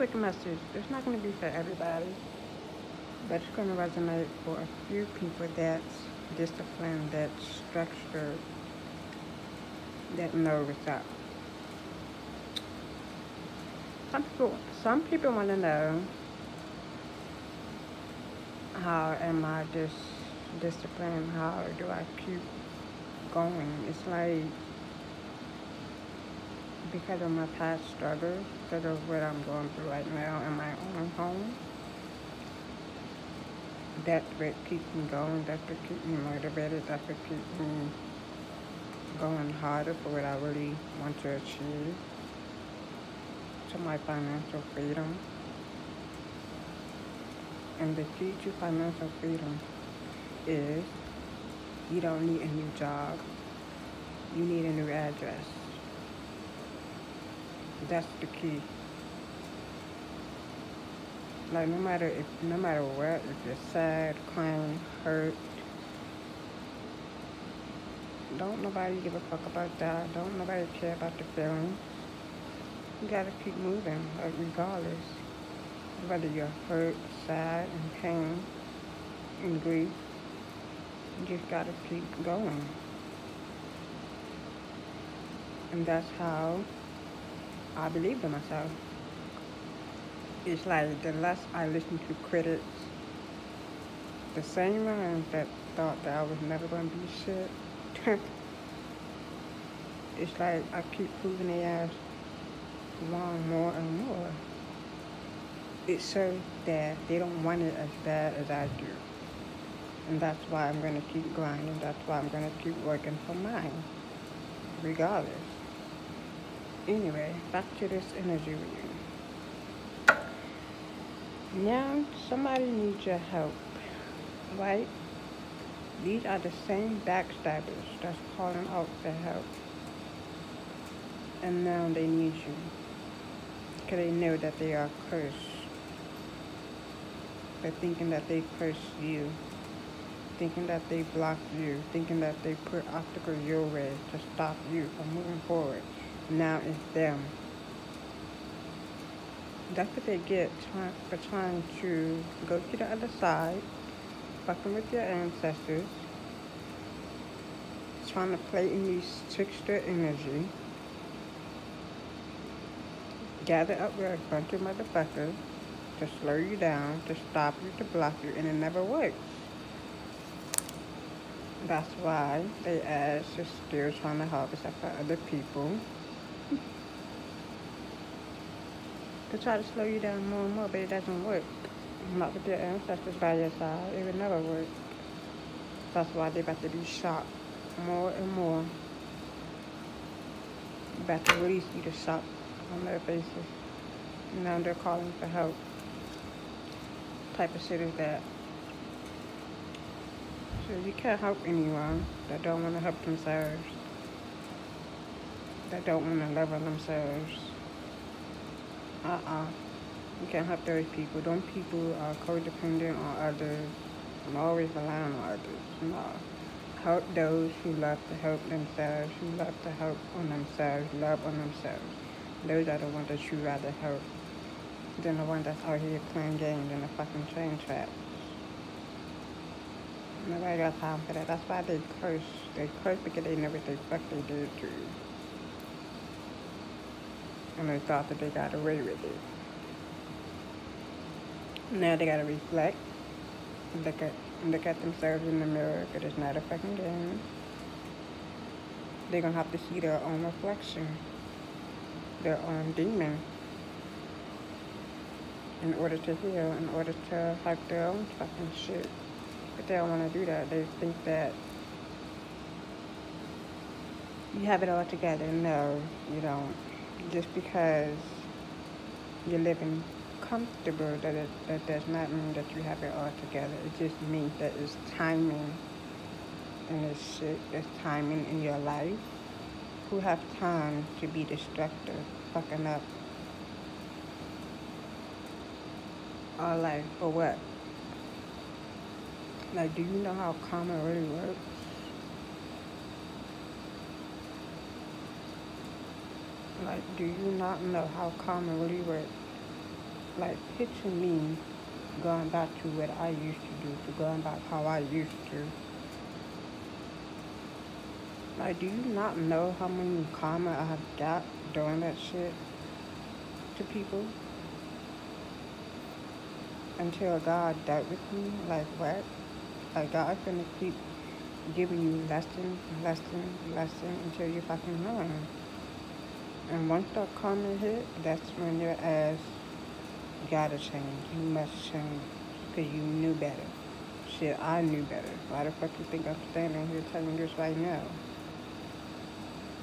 quick message. It's not going to be for everybody, but it's going to resonate for a few people that's disciplined, that's structured, that know what's up. Some people want to know, how am I this disciplined? How do I keep going? It's like because of my past struggles, because of what I'm going through right now in my own home. That's what keeps me going. That's what keeps me motivated. That's what keeps me going harder for what I really want to achieve. To my financial freedom. And the key to financial freedom is you don't need a new job. You need a new address. That's the key. Like no matter what, if you're sad, crying, hurt, don't nobody give a fuck about that. Don't nobody care about the feelings. You gotta keep moving, like regardless. Whether you're hurt, sad, in pain, in grief, you just gotta keep going. And that's how I believed in myself. It's like the less I listen to critics, the same ones that thought that I was never gonna be shit, it's like I keep proving their ass wrong more and more. It's so that they don't want it as bad as I do. And that's why I'm gonna keep grinding. That's why I'm gonna keep working for mine, regardless. Anyway, back to this energy reading. Now, somebody needs your help, right? These are the same backstabbers that's calling out for help. And now they need you. Because they know that they are cursed. They're thinking that they curse you. Thinking that they block you. Thinking that they put obstacles your way to stop you from moving forward. Now it's them. That's what they get for trying to go to the other side, fucking with your ancestors, trying to play in these trickster energy, gather up with a bunch of motherfuckers to slow you down, to stop you, to block you, and it never works. That's why they ask is still trying to harvest up for other people to try to slow you down more and more, but it doesn't work. Not with your ancestors by your side. It would never work. That's why they're about to be shocked more and more. About to release you the shock on their faces. Now they're calling for help. Type of shit is that. So you can't help anyone that don't want to help themselves. That don't want to love on themselves. You can't help those people. Those people are codependent on others and always relying on others. No. Help those who love to help themselves, who love to help on themselves, love on themselves. Those are the ones that you rather help than the ones that's out here playing games in a fucking train trap. Nobody got time for that. That's why they curse. They curse because they know what the fuck they did to you. And they thought that they got away with it. Now they gotta reflect, look at themselves in the mirror, because it's not a fucking game. They're gonna have to see their own reflection, their own demon, in order to heal, in order to have their own fucking shit. But they don't wanna do that. They think that you have it all together. No, you don't. Just because you're living comfortable, that does not mean that you have it all together. It just means that it's timing in this shit. It's timing in your life. Who have time to be destructive, fucking up our life for what? Like, do you know how karma really works? Like, do you not know how karma really works? Like, picture me going back to what I used to do, to going back how I used to. Like, do you not know how many karma I have got doing that shit to people until God dealt with me? Like, what? Like, God finna keep giving you lesson, lesson, lesson until you fucking learn. And once that karma hit, that's when your ass gotta change. You must change. Because you knew better. Shit, I knew better. Why the fuck you think I'm standing here telling you this right now?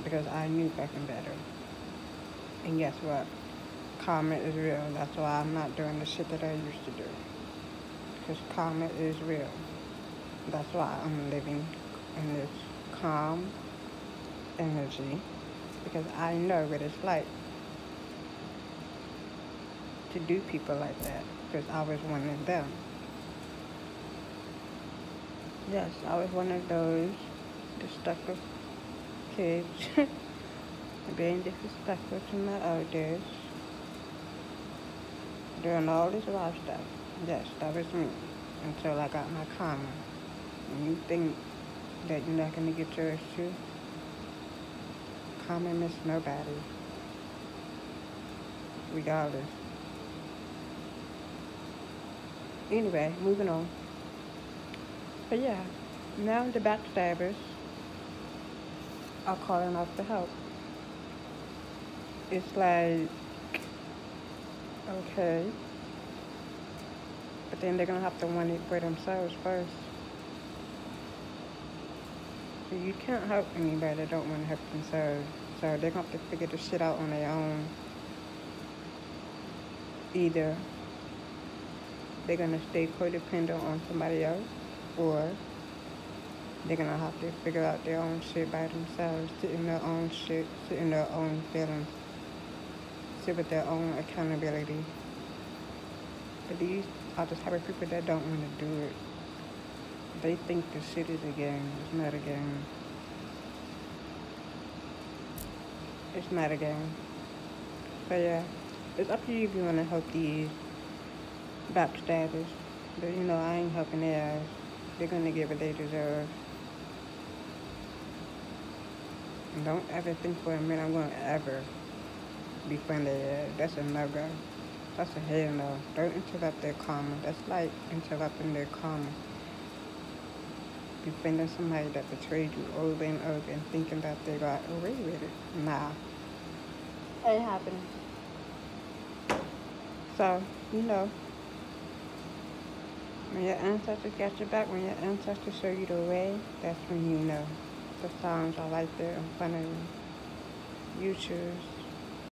Because I knew fucking better. And guess what? Karma is real. That's why I'm not doing the shit that I used to do. Because karma is real. That's why I'm living in this calm energy. Because I know what it's like to do people like that. Because I was one of them. Yes, I was one of those destructive kids. Being disrespectful to my elders. Doing all this wild stuff. Yes, that was me. Until I got my karma. And you think that you're not going to get yours too? Karma miss nobody. Regardless. Anyway, moving on. But yeah, now the backstabbers are calling off for help. It's like, okay. But then they're going to have to want it for themselves first. So you can't help anybody that don't want to help themselves. So they're going to have to figure this shit out on their own. Either they're going to stay codependent on somebody else, or they're going to have to figure out their own shit by themselves, sit in their own shit, sit in their own feelings, sit with their own accountability. But these are the type of people that don't want to do it. They think the shit is a game. It's not a game. It's not a game. But yeah, it's up to you if you want to help these backstabbers. But you know, I ain't helping their ass. They're going to get what they deserve. And don't ever think for a minute I'm going to ever befriend their ass. That's a no-go. That's a hell no. Don't interrupt their karma. That's like interrupting their karma. Befriending somebody that betrayed you over and over and thinking that they got away with it. Nah. Ain't happening. So, you know, when your ancestors got your back, when your ancestors show you the way, that's when you know. The signs are right there in front of you. You choose.